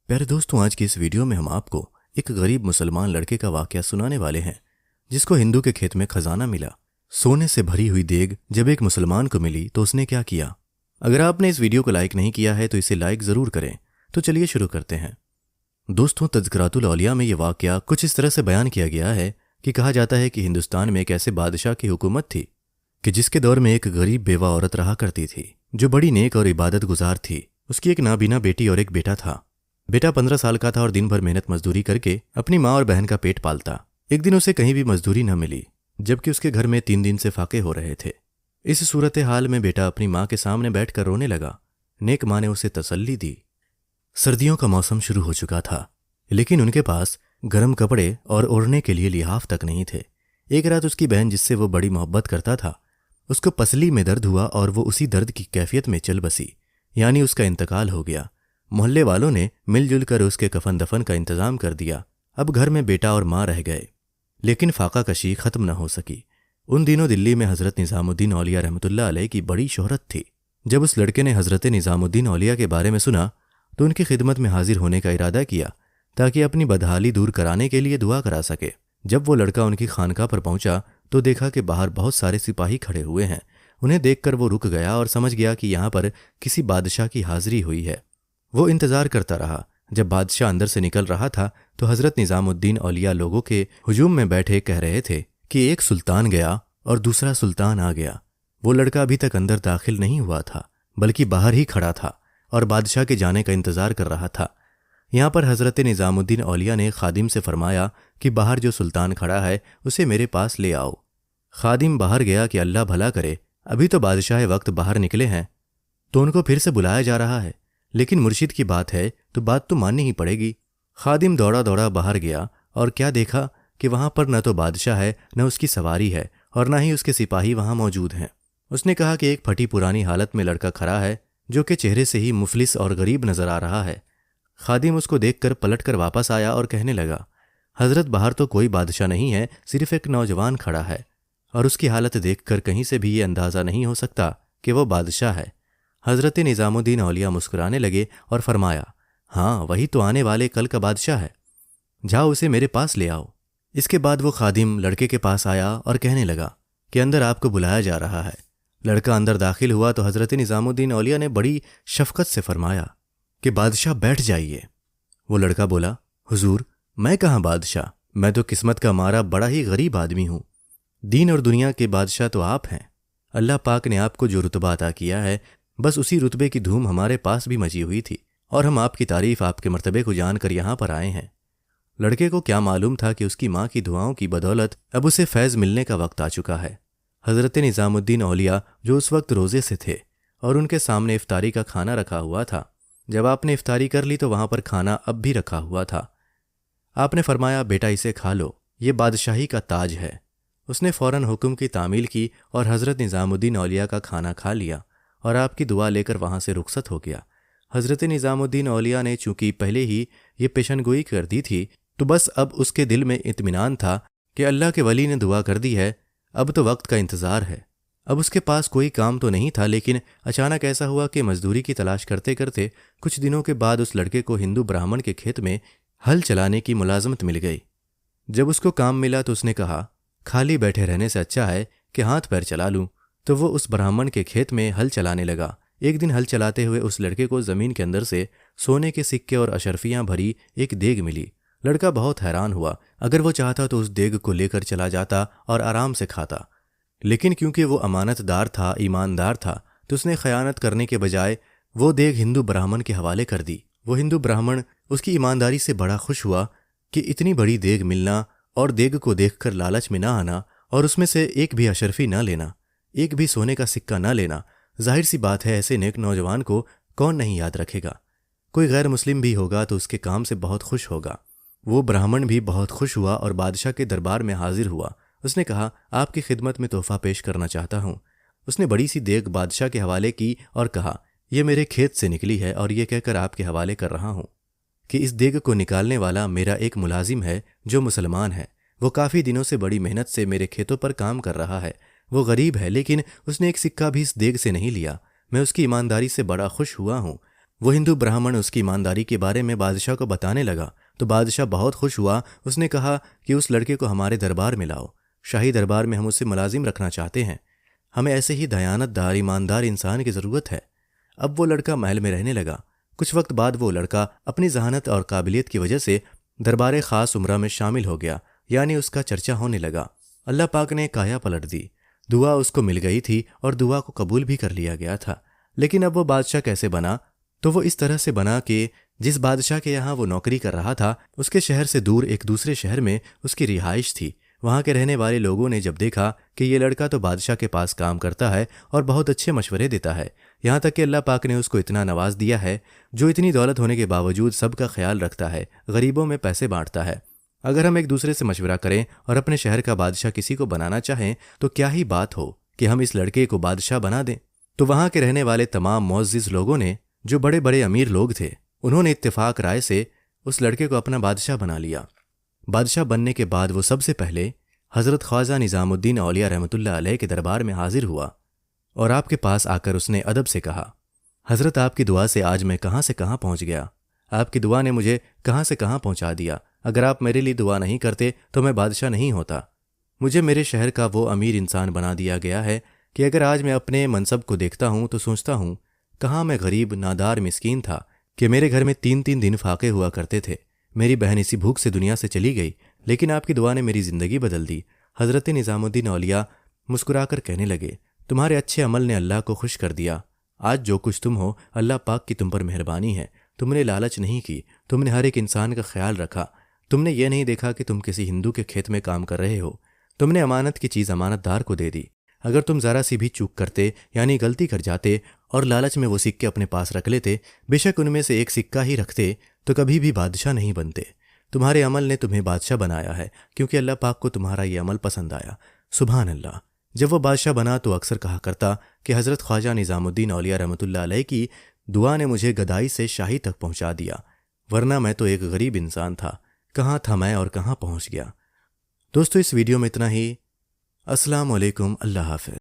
प्यारे दोस्तों, आज की इस वीडियो में हम आपको एक गरीब मुसलमान लड़के का वाकया सुनाने वाले हैं जिसको हिंदू के खेत में खजाना मिला। सोने से भरी हुई देग जब एक मुसलमान को मिली तो उसने क्या किया। अगर आपने इस वीडियो को लाइक नहीं किया है तो इसे लाइक जरूर करें। तो चलिए शुरू करते हैं। दोस्तों, तज़किरातुल औलिया में यह वाकया कुछ इस तरह से बयान किया गया है कि कहा जाता है कि हिंदुस्तान में एक ऐसे बादशाह की हुकूमत थी कि जिसके दौर में एक गरीब बेवा औरत रहा करती थी जो बड़ी नेक और इबादत गुजार थी। उसकी एक नाबीना बेटी और एक बेटा था। बेटा 15 साल का था और दिन भर मेहनत मजदूरी करके अपनी माँ और बहन का पेट पालता। एक दिन उसे कहीं भी मजदूरी न मिली जबकि उसके घर में 3 दिन से फाके हो रहे थे। इस सूरत हाल में बेटा अपनी माँ के सामने बैठकर रोने लगा। नेक माँ ने उसे तसल्ली दी। सर्दियों का मौसम शुरू हो चुका था लेकिन उनके पास गर्म कपड़े और ओढ़ने के लिए लिहाफ तक नहीं थे। एक रात उसकी बहन जिससे वो बड़ी मोहब्बत करता था उसको पसली में दर्द हुआ और वो उसी दर्द की कैफियत में चल बसी, यानी उसका इंतकाल हो गया। मोहल्ले वालों ने मिलजुल कर उसके कफन दफन का इंतजाम कर दिया। अब घर में बेटा और माँ रह गए लेकिन फाका कशी खत्म न हो सकी। उन दिनों दिल्ली में हजरत निजामुद्दीन औलिया रहमतुल्लाह अलैह की बड़ी शोहरत थी। जब उस लड़के ने हजरत निजामुद्दीन औलिया के बारे में सुना तो उनकी खिदमत में हाजिर होने का इरादा किया ताकि अपनी बदहाली दूर कराने के लिए दुआ करा सके। जब वो लड़का उनकी खानका पर पहुंचा तो देखा कि बाहर बहुत सारे सिपाही खड़े हुए हैं। उन्हें देखकर वो रुक गया और समझ गया कि यहाँ पर किसी बादशाह की हाजिरी हुई है। वो इंतजार करता रहा। जब बादशाह अंदर से निकल रहा था तो हजरत निजामुद्दीन औलिया लोगों के हुजूम में बैठे कह रहे थे कि एक सुल्तान गया और दूसरा सुल्तान आ गया। वो लड़का अभी तक अंदर दाखिल नहीं हुआ था बल्कि बाहर ही खड़ा था और बादशाह के जाने का इंतजार कर रहा था। यहाँ पर हजरत निजामुद्दीन औलिया ने खादिम से फरमाया कि बाहर जो सुल्तान खड़ा है उसे मेरे पास ले आओ। खादिम बाहर गया कि अल्लाह भला करे, अभी तो बादशाह वक्त बाहर निकले हैं तो उनको फिर से बुलाया जा रहा है, लेकिन मुर्शिद की बात है तो बात तो माननी ही पड़ेगी। खादिम दौड़ा दौड़ा बाहर गया और क्या देखा कि वहां पर न तो बादशाह है, न उसकी सवारी है और न ही उसके सिपाही वहां मौजूद हैं। उसने कहा कि एक फटी पुरानी हालत में लड़का खड़ा है जो कि चेहरे से ही मुफलिस और गरीब नजर आ रहा है। खादिम उसको देखकर पलटकर वापस आया और कहने लगा, हजरत बाहर तो कोई बादशाह नहीं है, सिर्फ एक नौजवान खड़ा है और उसकी हालत देखकर कहीं से भी ये अंदाजा नहीं हो सकता कि वो बादशाह है। हजरत निजामुद्दीन औलिया मुस्कुराने लगे और फरमाया, हाँ वही तो आने वाले कल का बादशाह है, जाओ उसे मेरे पास ले आओ। इसके बाद वो खादिम लड़के के पास आया और कहने लगा कि अंदर आपको बुलाया जा रहा है। लड़का अंदर दाखिल हुआ तो हजरत निजामुद्दीन औलिया ने बड़ी शफकत से फरमाया कि बादशाह बैठ जाइए। वो लड़का बोला, हुजूर मैं कहाँ बादशाह, मैं तो किस्मत का मारा बड़ा ही गरीब आदमी हूँ। दीन और दुनिया के बादशाह तो आप हैं। अल्लाह पाक ने आपको जो रुतबा अता किया है बस उसी रुतबे की धूम हमारे पास भी मची हुई थी और हम आपकी तारीफ, आपके मर्तबे को जानकर यहाँ पर आए हैं। लड़के को क्या मालूम था कि उसकी माँ की दुआओं की बदौलत अब उसे फैज़ मिलने का वक्त आ चुका है। हजरत निजामुद्दीन औलिया जो उस वक्त रोज़े से थे और उनके सामने इफ्तारी का खाना रखा हुआ था, जब आपने इफ्तारी कर ली तो वहाँ पर खाना अब भी रखा हुआ था। आपने फरमाया, बेटा इसे खा लो, ये बादशाही का ताज है। उसने फ़ौरन हुक्म की तामील की और हजरत निजामुद्दीन औलिया का खाना खा लिया और आपकी दुआ लेकर वहाँ से रुखसत हो गया। हजरत निजामुद्दीन औलिया ने चूंकि पहले ही ये पेशनगोई कर दी थी तो बस अब उसके दिल में इत्मीनान था कि अल्लाह के वली ने दुआ कर दी है, अब तो वक्त का इंतज़ार है। अब उसके पास कोई काम तो नहीं था, लेकिन अचानक ऐसा हुआ कि मजदूरी की तलाश करते करते कुछ दिनों के बाद उस लड़के को हिंदू ब्राह्मण के खेत में हल चलाने की मुलाजमत मिल गई। जब उसको काम मिला तो उसने कहा, खाली बैठे रहने से अच्छा है कि हाथ पैर चला लूं। तो वो उस ब्राह्मण के खेत में हल चलाने लगा। एक दिन हल चलाते हुए उस लड़के को जमीन के अंदर से सोने के सिक्के और अशरफियां भरी एक देग मिली। लड़का बहुत हैरान हुआ। अगर वो चाहता तो उस देग को लेकर चला जाता और आराम से खाता, लेकिन क्योंकि वो अमानतदार था, ईमानदार था, तो उसने खयानत करने के बजाय वो देग हिंदू ब्राह्मण के हवाले कर दी। वो हिंदू ब्राह्मण उसकी ईमानदारी से बड़ा खुश हुआ कि इतनी बड़ी देग मिलना और देग को देखकर लालच में ना आना और उसमें से एक भी अशरफी ना लेना, एक भी सोने का सिक्का ना लेना। जाहिर सी बात है, ऐसे नेक नौजवान को कौन नहीं याद रखेगा। कोई गैर मुस्लिम भी होगा तो उसके काम से बहुत खुश होगा। वो ब्राह्मण भी बहुत खुश हुआ और बादशाह के दरबार में हाजिर हुआ। उसने कहा, आपकी खिदमत में तोहफा पेश करना चाहता हूँ। उसने बड़ी सी देग बादशाह के हवाले की और कहा, यह मेरे खेत से निकली है और ये कहकर आपके हवाले कर रहा हूँ कि इस देग को निकालने वाला मेरा एक मुलाजिम है जो मुसलमान है। वो काफ़ी दिनों से बड़ी मेहनत से मेरे खेतों पर काम कर रहा है। वो गरीब है लेकिन उसने एक सिक्का भी इस देग से नहीं लिया। मैं उसकी ईमानदारी से बड़ा खुश हुआ हूँ। वो हिंदू ब्राह्मण उसकी ईमानदारी के बारे में बादशाह को बताने लगा तो बादशाह बहुत खुश हुआ। उसने कहा कि उस लड़के को हमारे दरबार में लाओ, शाही दरबार में हम उसे मुलाजिम रखना चाहते हैं। हमें ऐसे ही दयानतदार ईमानदार इंसान की ज़रूरत है। अब वो लड़का महल में रहने लगा। कुछ वक्त बाद वो लड़का अपनी जहानत और काबिलियत की वजह से दरबार ख़ास उमरा में शामिल हो गया, यानी उसका चर्चा होने लगा। अल्लाह पाक ने काया पलट दी। दुआ उसको मिल गई थी और दुआ को कबूल भी कर लिया गया था। लेकिन अब वो बादशाह कैसे बना? तो वो इस तरह से बना कि जिस बादशाह के यहाँ वो नौकरी कर रहा था उसके शहर से दूर एक दूसरे शहर में उसकी रिहाइश थी। वहाँ के रहने वाले लोगों ने जब देखा कि ये लड़का तो बादशाह के पास काम करता है और बहुत अच्छे मशवरे देता है, यहाँ तक कि अल्लाह पाक ने उसको इतना नवाज दिया है, जो इतनी दौलत होने के बावजूद सबका ख्याल रखता है, गरीबों में पैसे बांटता है। अगर हम एक दूसरे से मशवरा करें और अपने शहर का बादशाह किसी को बनाना चाहें तो क्या ही बात हो कि हम इस लड़के को बादशाह बना दें। तो वहाँ के रहने वाले तमाम मुअज़्ज़िज़ लोगों ने, जो बड़े बड़े अमीर लोग थे, उन्होंने इत्तेफाक राय से उस लड़के को अपना बादशाह बना लिया। बादशाह बनने के बाद वो सबसे पहले हज़रत ख्वाजा निज़ामुद्दीन औलिया रहमतुल्लाह अलैह के दरबार में हाजिर हुआ और आपके पास आकर उसने अदब से कहा, हज़रत आपकी दुआ से आज मैं कहाँ से कहाँ पहुँच गया। आपकी दुआ ने मुझे कहाँ से कहाँ पहुँचा दिया। अगर आप मेरे लिए दुआ नहीं करते तो मैं बादशाह नहीं होता। मुझे मेरे शहर का वो अमीर इंसान बना दिया गया है कि अगर आज मैं अपने मनसब को देखता हूँ तो सोचता हूँ कहाँ मैं गरीब नादार मिस्कीन था कि मेरे घर में 3-3 दिन फाके हुआ करते थे। मेरी बहन इसी भूख से दुनिया से चली गई, लेकिन आपकी दुआ ने मेरी ज़िंदगी बदल दी। हज़रत निज़ामुद्दीन औलिया मुस्कुराकर कहने लगे, तुम्हारे अच्छे अमल ने अल्लाह को खुश कर दिया। आज जो कुछ तुम हो अल्लाह पाक की तुम पर मेहरबानी है। तुमने लालच नहीं की, तुमने हर एक इंसान का ख्याल रखा। तुमने ये नहीं देखा कि तुम किसी हिंदू के खेत में काम कर रहे हो। तुमने अमानत की चीज़ अमानतदार को दे दी। अगर तुम ज़रा सी भी चूक करते यानी गलती कर जाते और लालच में वो सिक्के अपने पास रख लेते, बेशक उनमें से एक सिक्का ही रखते, तो कभी भी बादशाह नहीं बनते। तुम्हारे अमल ने तुम्हें बादशाह बनाया है क्योंकि अल्लाह पाक को तुम्हारा ये अमल पसंद आया। सुभान अल्लाह। जब वो बादशाह बना तो अक्सर कहा करता कि हज़रत ख्वाजा निज़ामुद्दीन औलिया रहमतुल्लाह अलैह की दुआ ने मुझे गदाई से शाही तक पहुँचा दिया, वरना मैं तो एक गरीब इंसान था। कहाँ था मैं और कहाँ पहुँच गया। दोस्तों, इस वीडियो में इतना ही। अस्सलाम वालेकुम, अल्लाह हाफ़िज़।